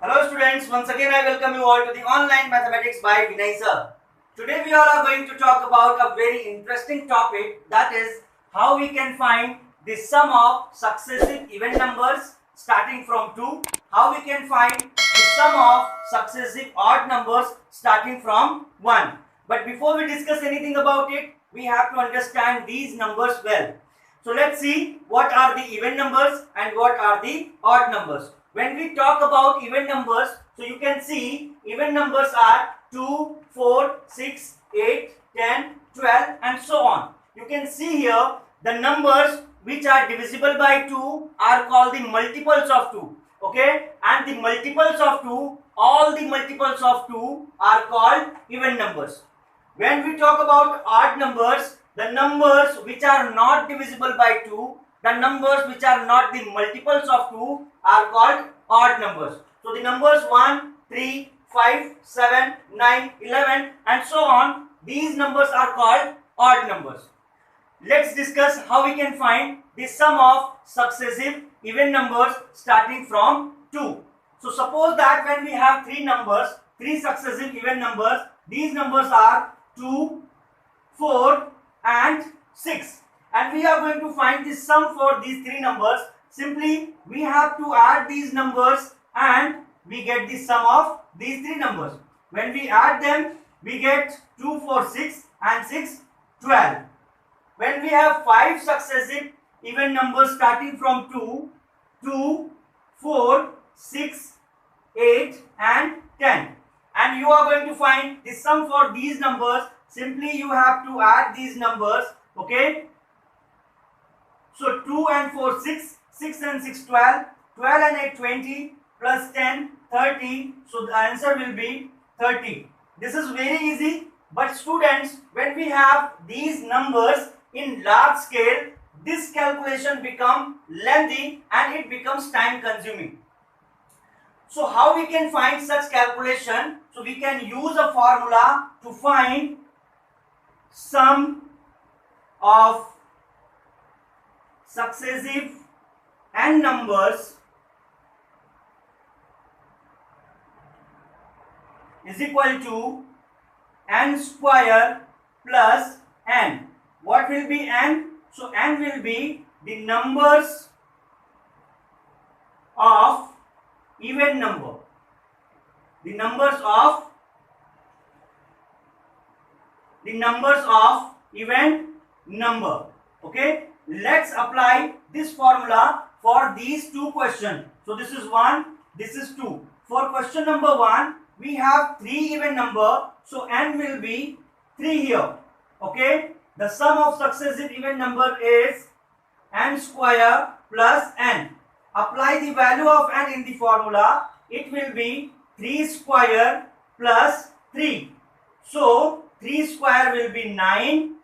Hello students, once again I welcome you all to the online mathematics by Vinay sir. Today we all are going to talk about a very interesting topic, that is how we can find the sum of successive even numbers starting from 2, how we can find the sum of successive odd numbers starting from 1. But before we discuss anything about it, we have to understand these numbers well. So let's see what are the even numbers and what are the odd numbers. When we talk about even numbers, so you can see even numbers are 2, 4, 6, 8, 10, 12 and so on. You can see here the numbers which are divisible by 2 are called the multiples of 2. Okay, and the multiples of 2, all the multiples of 2 are called even numbers. When we talk about odd numbers, the numbers which are not divisible by 2, the numbers which are not the multiples of 2 are called odd numbers. So the numbers 1, 3, 5, 7, 9, 11 and so on, these numbers are called odd numbers. Let's discuss how we can find the sum of successive even numbers starting from 2. So suppose that when we have three successive even numbers, these numbers are 2, 4 and 6, and we are going to find the sum for these three numbers. Simply we have to add these numbers and we get the sum of these three numbers. When we add them, we get 2, 4, 6 and 6, 12. When we have 5 successive even numbers starting from 2, 2, 4, 6, 8 and 10, and you are going to find the sum for these numbers. Simply you have to add these numbers. Okay, so 2 and 4 6, 6 and 6 12, 12 and 8 20, plus 10 30. So the answer will be 30. This is very easy, but students, when we have these numbers in large scale, this calculation becomes lengthy and it becomes time consuming. So how we can find such calculation? So we can use a formula to find sum of successive n numbers is equal to n square plus n. What will be n? So n will be the numbers of even number. The numbers of even number. Okay, let's apply this formula for these two questions. So this is 1, this is 2. For question number 1, we have 3 even number, so n will be 3 here. Okay, the sum of successive even number is n square plus n. Apply the value of n in the formula, it will be 3 square plus 3. So 3 square will be 9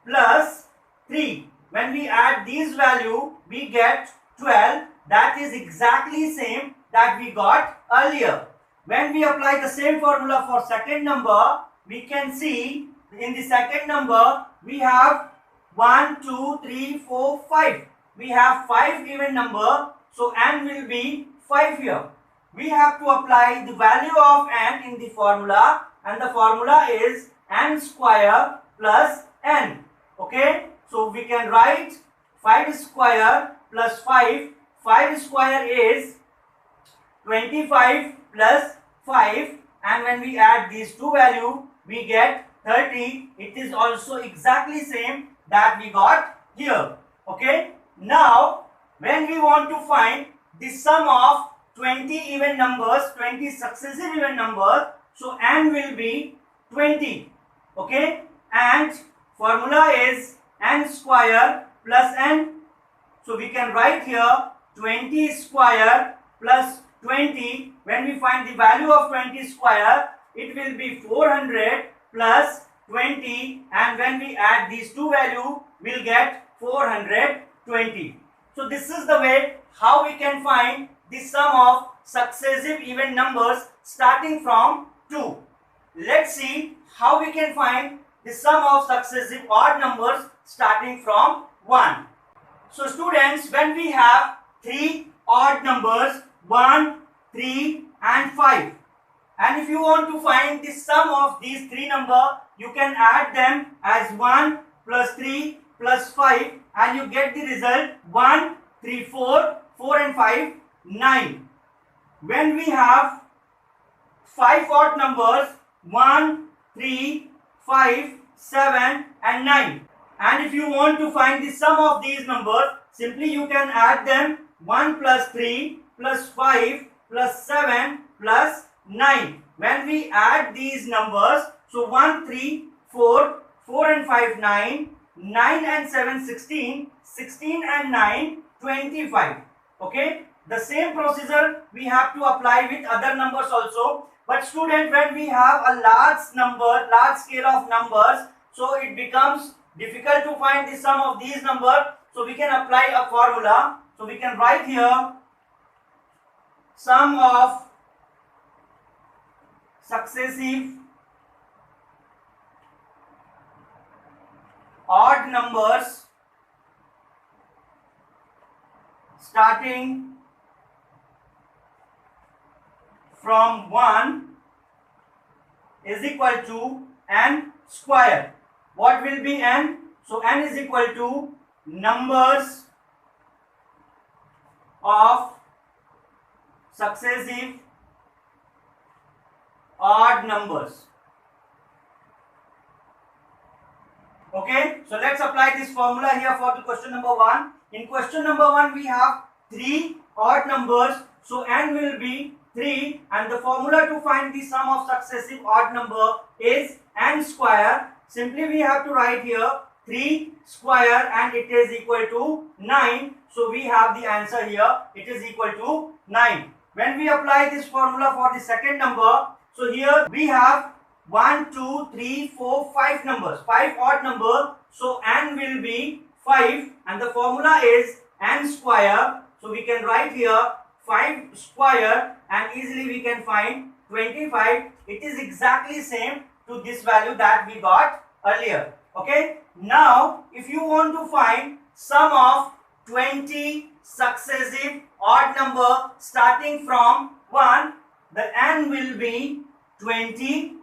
plus 3. When we add these value, we get 12. That is exactly same that we got earlier. When we apply the same formula for second number, we can see in the second number we have 1, 2, 3, 4, 5. We have 5 even number, so n will be 5 here. We have to apply the value of n in the formula, and the formula is n square plus n. Okay, so we can write 5 square plus 5. 5 square is 25 plus 5, and when we add these two values, we get 30. It is also exactly same that we got here. Okay, now when we want to find the sum of 20 even numbers, 20 successive even numbers, so n will be 20. Okay, and formula is n square plus n. So we can write here 20 square plus 20. When we find the value of 20 square, it will be 400 plus 20, and when we add these two values, we'll get 420. So this is the way how we can find the sum of successive even numbers starting from 2. Let's see how we can find the sum of successive odd numbers starting from 1. So students, when we have 3 odd numbers 1, 3 and 5. And if you want to find the sum of these three numbers, you can add them as 1 plus 3 plus 5 and you get the result 1, 3, 4, 4 and 5, 9. When we have 5 odd numbers 1, 3, 5, 7 and 9. And if you want to find the sum of these numbers, simply you can add them 1 plus 3 plus 5 plus 7 plus 9. When we add these numbers, so 1, 3, 4, 4 and 5, 9, 9 and 7, 16, 16 and 9, 25. Okay, the same procedure we have to apply with other numbers also. But student, when we have a large scale of numbers, so it becomes difficult to find the sum of these numbers. So we can apply a formula. So we can write here sum of successive odd numbers starting from 1 is equal to n square. What will be n? So n is equal to numbers of successive odd numbers. Okay, so let's apply this formula here for the question number 1. In question number 1 we have 3 odd numbers, so n will be 3 and the formula to find the sum of successive odd number is n square. Simply we have to write here 3 square and it is equal to 9. So we have the answer here, it is equal to 9. When we apply this formula for the second number, so here we have 1, 2, 3, 4, 5 numbers, 5 odd numbers. So n will be 5 and the formula is n square. So we can write here 5 square and easily we can find 25. It is exactly same to this value that we got earlier. Okay. Now if you want to find sum of 20 successive odd number starting from 1, the n will be 20.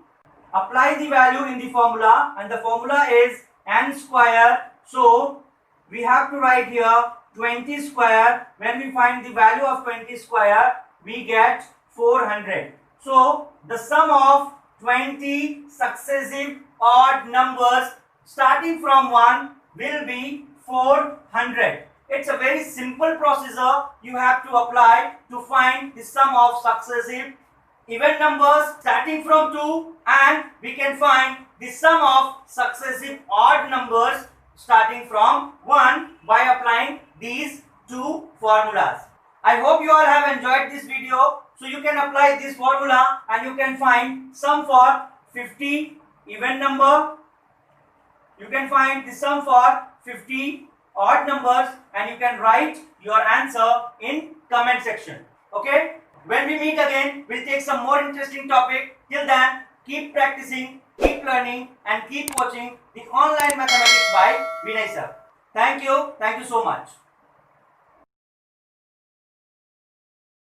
Apply the value in the formula and the formula is n square. So we have to write here 20 square. When we find the value of 20 square, we get 400. So the sum of 20 successive odd numbers starting from 1 will be 400. It's a very simple procedure you have to apply to find the sum of successive even numbers starting from 2, and we can find the sum of successive odd numbers starting from 1 by applying these two formulas. I hope you all have enjoyed this video. So you can apply this formula and you can find sum for 50 even number. You can find the sum for 50 odd numbers and you can write your answer in comment section. Okay. When we meet again, we'll take some more interesting topic. Till then, keep practicing, keep learning and keep watching the online mathematics by Vinay sir. Thank you so much.